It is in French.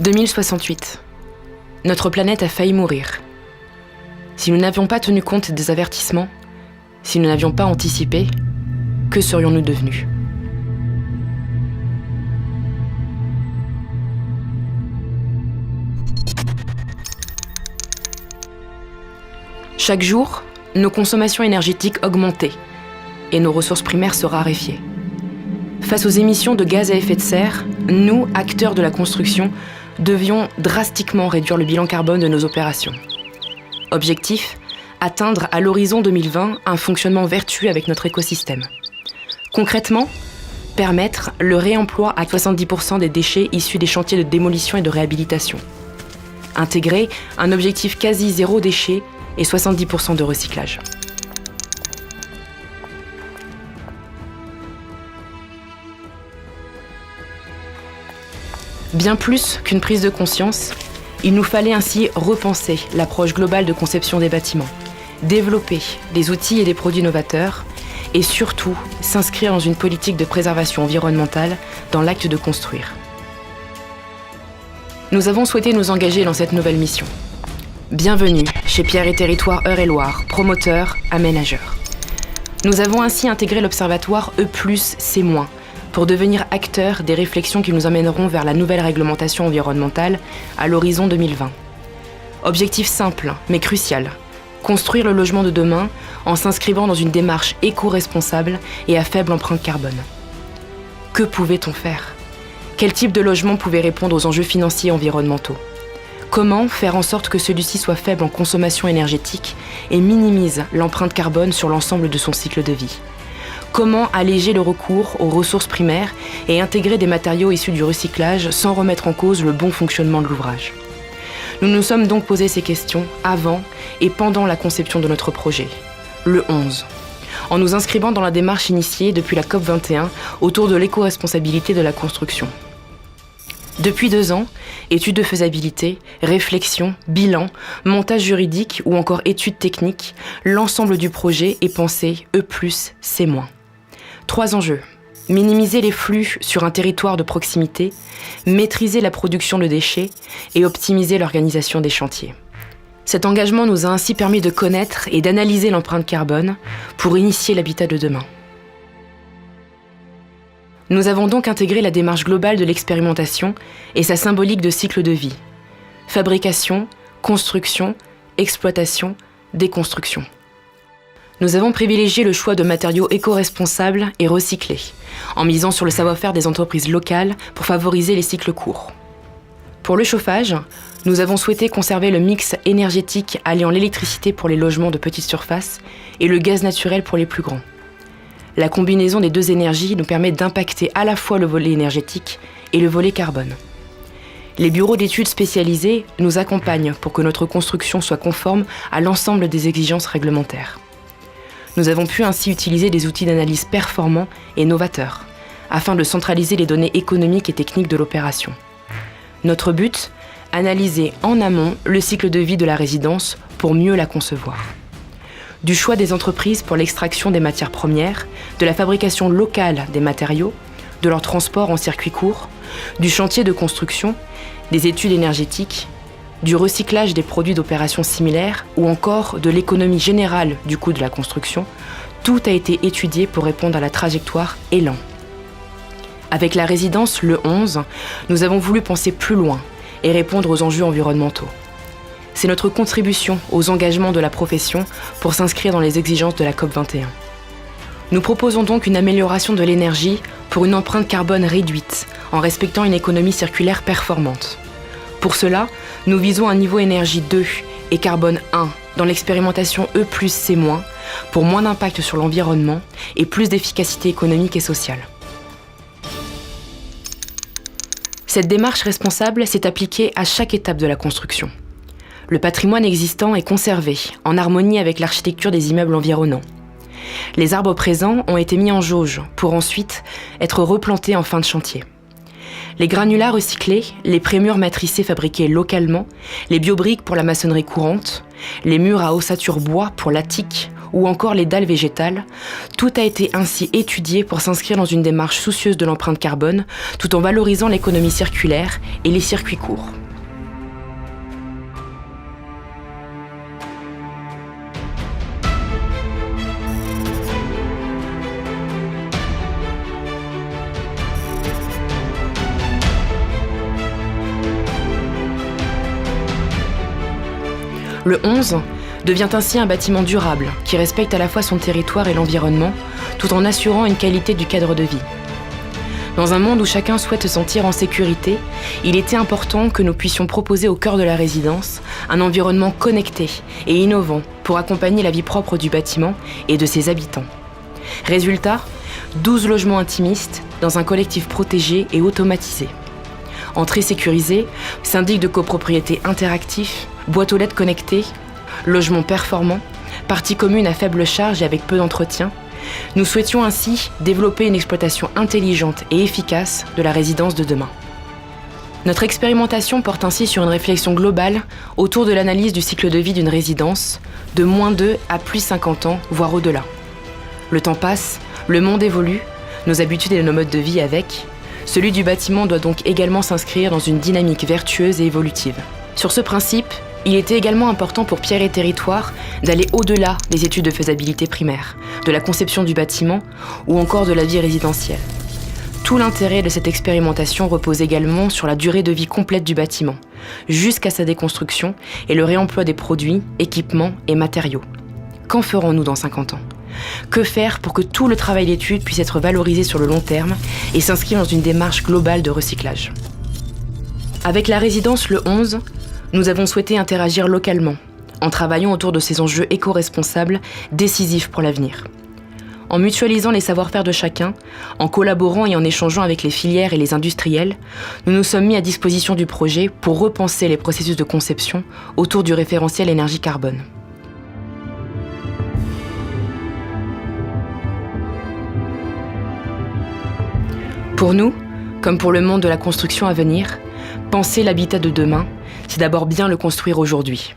2068. Notre planète a failli mourir. Si nous n'avions pas tenu compte des avertissements, si nous n'avions pas anticipé, que serions-nous devenus ? Chaque jour, nos consommations énergétiques augmentaient et nos ressources primaires se raréfiaient. Face aux émissions de gaz à effet de serre, nous, acteurs de la construction, devions drastiquement réduire le bilan carbone de nos opérations. Objectif : atteindre à l'horizon 2020 un fonctionnement vertueux avec notre écosystème. Concrètement, permettre le réemploi à 70% des déchets issus des chantiers de démolition et de réhabilitation. Intégrer un objectif quasi zéro déchet et 70% de recyclage. Bien plus qu'une prise de conscience, il nous fallait ainsi repenser l'approche globale de conception des bâtiments, développer des outils et des produits novateurs et surtout s'inscrire dans une politique de préservation environnementale dans l'acte de construire. Nous avons souhaité nous engager dans cette nouvelle mission. Bienvenue chez Pierre et Territoire Eure-et-Loir, promoteur, aménageur. Nous avons ainsi intégré l'observatoire E+C- pour devenir acteurs des réflexions qui nous emmèneront vers la nouvelle réglementation environnementale à l'horizon 2020. Objectif simple, mais crucial, construire le logement de demain en s'inscrivant dans une démarche éco-responsable et à faible empreinte carbone. Que pouvait-on faire ? Quel type de logement pouvait répondre aux enjeux financiers et environnementaux ? Comment faire en sorte que celui-ci soit faible en consommation énergétique et minimise l'empreinte carbone sur l'ensemble de son cycle de vie ? Comment alléger le recours aux ressources primaires et intégrer des matériaux issus du recyclage sans remettre en cause le bon fonctionnement de l'ouvrage ? Nous nous sommes donc posé ces questions avant et pendant la conception de notre projet, le 11, en nous inscrivant dans la démarche initiée depuis la COP21 autour de l'éco-responsabilité de la construction. Depuis 2 ans, études de faisabilité, réflexion, bilan, montage juridique ou encore études techniques, l'ensemble du projet est pensé E+C-. 3 enjeux. Minimiser les flux sur un territoire de proximité, maîtriser la production de déchets et optimiser l'organisation des chantiers. Cet engagement nous a ainsi permis de connaître et d'analyser l'empreinte carbone pour initier l'habitat de demain. Nous avons donc intégré la démarche globale de l'expérimentation et sa symbolique de cycle de vie. Fabrication, construction, exploitation, déconstruction. Nous avons privilégié le choix de matériaux éco-responsables et recyclés, en misant sur le savoir-faire des entreprises locales pour favoriser les cycles courts. Pour le chauffage, nous avons souhaité conserver le mix énergétique alliant l'électricité pour les logements de petite surface et le gaz naturel pour les plus grands. La combinaison des 2 énergies nous permet d'impacter à la fois le volet énergétique et le volet carbone. Les bureaux d'études spécialisés nous accompagnent pour que notre construction soit conforme à l'ensemble des exigences réglementaires. Nous avons pu ainsi utiliser des outils d'analyse performants et novateurs, afin de centraliser les données économiques et techniques de l'opération. Notre but : analyser en amont le cycle de vie de la résidence pour mieux la concevoir. Du choix des entreprises pour l'extraction des matières premières, de la fabrication locale des matériaux, de leur transport en circuit court, du chantier de construction, des études énergétiques, du recyclage des produits d'opérations similaires ou encore de l'économie générale du coût de la construction, tout a été étudié pour répondre à la trajectoire Élan. Avec la résidence Le 11, nous avons voulu penser plus loin et répondre aux enjeux environnementaux. C'est notre contribution aux engagements de la profession pour s'inscrire dans les exigences de la COP21. Nous proposons donc une amélioration de l'énergie pour une empreinte carbone réduite, en respectant une économie circulaire performante. Pour cela, nous visons un niveau énergie 2 et carbone 1 dans l'expérimentation E+C-, pour moins d'impact sur l'environnement et plus d'efficacité économique et sociale. Cette démarche responsable s'est appliquée à chaque étape de la construction. Le patrimoine existant est conservé, en harmonie avec l'architecture des immeubles environnants. Les arbres présents ont été mis en jauge pour ensuite être replantés en fin de chantier. Les granulats recyclés, les prémurs matricés fabriqués localement, les biobriques pour la maçonnerie courante, les murs à ossature bois pour l'attique ou encore les dalles végétales, tout a été ainsi étudié pour s'inscrire dans une démarche soucieuse de l'empreinte carbone, tout en valorisant l'économie circulaire et les circuits courts. Le 11 devient ainsi un bâtiment durable qui respecte à la fois son territoire et l'environnement, tout en assurant une qualité du cadre de vie. Dans un monde où chacun souhaite se sentir en sécurité, il était important que nous puissions proposer au cœur de la résidence un environnement connecté et innovant pour accompagner la vie propre du bâtiment et de ses habitants. Résultat, 12 logements intimistes dans un collectif protégé et automatisé. Entrée sécurisée, syndic de copropriété interactif, boîte aux lettres connectée, logement performant, partie commune à faible charge et avec peu d'entretien, nous souhaitions ainsi développer une exploitation intelligente et efficace de la résidence de demain. Notre expérimentation porte ainsi sur une réflexion globale autour de l'analyse du cycle de vie d'une résidence, de -2 à +50 ans, voire au-delà. Le temps passe, le monde évolue, nos habitudes et nos modes de vie avec. Celui du bâtiment doit donc également s'inscrire dans une dynamique vertueuse et évolutive. Sur ce principe, il était également important pour Pierre et Territoire d'aller au-delà des études de faisabilité primaire, de la conception du bâtiment ou encore de la vie résidentielle. Tout l'intérêt de cette expérimentation repose également sur la durée de vie complète du bâtiment, jusqu'à sa déconstruction et le réemploi des produits, équipements et matériaux. Qu'en ferons-nous dans 50 ans ? Que faire pour que tout le travail d'étude puisse être valorisé sur le long terme et s'inscrire dans une démarche globale de recyclage ? Avec la résidence Le 11, nous avons souhaité interagir localement, en travaillant autour de ces enjeux éco-responsables décisifs pour l'avenir. En mutualisant les savoir-faire de chacun, en collaborant et en échangeant avec les filières et les industriels, nous nous sommes mis à disposition du projet pour repenser les processus de conception autour du référentiel énergie-carbone. Pour nous, comme pour le monde de la construction à venir, penser l'habitat de demain, c'est d'abord bien le construire aujourd'hui.